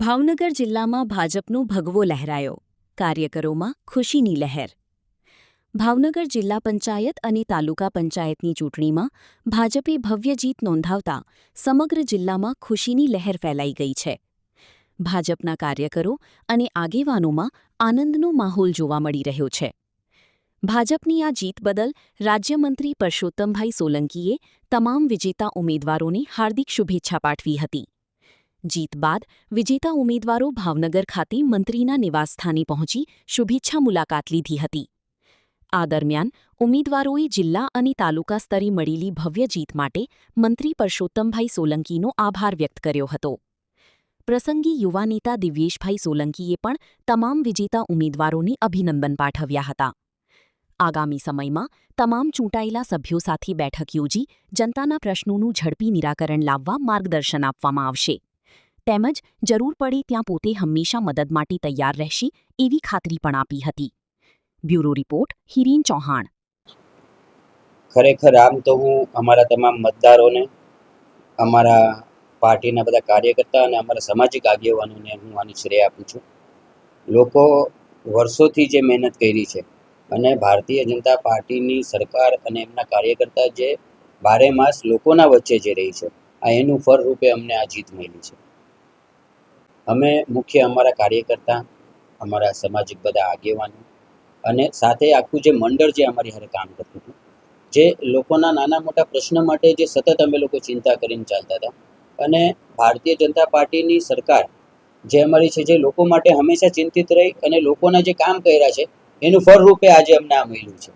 ભાવનગર જિલ્લામાં ભાજપનો ભગવો લહેરાયો. કાર્યકરોમાં ખુશીની લહેર. ભાવનગર જિલ્લા પંચાયત અને તાલુકા પંચાયતની ચૂંટણીમાં ભાજપે ભવ્ય જીત નોંધાવતા સમગ્ર જિલ્લામાં ખુશીની લહેર ફેલાઈ ગઈ છે. ભાજપના કાર્યકરો અને આગેવાનોમાં આનંદનો માહોલ જોવા મળી રહ્યો છે. ભાજપની આ જીત બદલ રાજ્યમંત્રી પરસોત્તમભાઈ સોલંકીએ તમામ વિજેતા ઉમેદવારોને હાર્દિક શુભેચ્છા પાઠવી હતી. જીત બાદ વિજેતા ઉમેદવારો ભાવનગર ખાતે મંત્રીના નિવાસસ્થાને પહોંચી શુભેચ્છા મુલાકાત લીધી હતી. આ દરમિયાન ઉમેદવારોએ જિલ્લા અને તાલુકા સ્તરે મળેલી ભવ્ય જીત માટે મંત્રી પરસોત્તમભાઈ સોલંકીનો આભાર વ્યક્ત કર્યો હતો. પ્રસંગે યુવા નેતા દિવ્યેશભાઈ સોલંકીએ પણ તમામ વિજેતા ઉમેદવારોને અભિનંદન પાઠવ્યા હતા. આગામી સમયમાં તમામ ચૂંટાયેલા સભ્યો સાથે બેઠક યોજી જનતાના પ્રશ્નોનું ઝડપી નિરાકરણ લાવવા માર્ગદર્શન આપવામાં આવશે. તેમજ જરૂર પડે ત્યાં પોતે હંમેશા મદદ માટે તૈયાર રહેશે એવી ખાતરી પણ આપી હતી. Bureau report Hiren Chauhan. ખરેખર આમ તો હું અમારા તમામ મતદારોને, અમારા પાર્ટીના બધા કાર્યકર્તા અને અમારા સામાજિક આગેવાનોને હું આની શ્રેય આપું છું. લોકો વર્ષોથી જે મહેનત કરી છે અને ભારતીય જનતા પાર્ટીની સરકાર અને એમના કાર્યકર્તા જે 12 માસ લોકોના વચ્ચે જે રહી છે, આ એનું ફળ રૂપે અમને આ જીત મળી છે. અમે મુખ્ય અમારા કાર્યકર્તા, અમારા સામાજિક બધા આગેવાનો અને સાથે આખું જે મંડળ જે અમારી હારે કામ કરતું હતું, જે લોકોના નાના મોટા પ્રશ્ન માટે જે સતત અમે લોકો ચિંતા કરીને ચાલતા હતા, અને ભારતીય જનતા પાર્ટીની સરકાર જે અમારી છે, જે લોકો માટે હંમેશા ચિંતિત રહી અને લોકોના જે કામ કર્યા છે એનું ફળ રૂપે આજે અમને આ મળ્યું છે.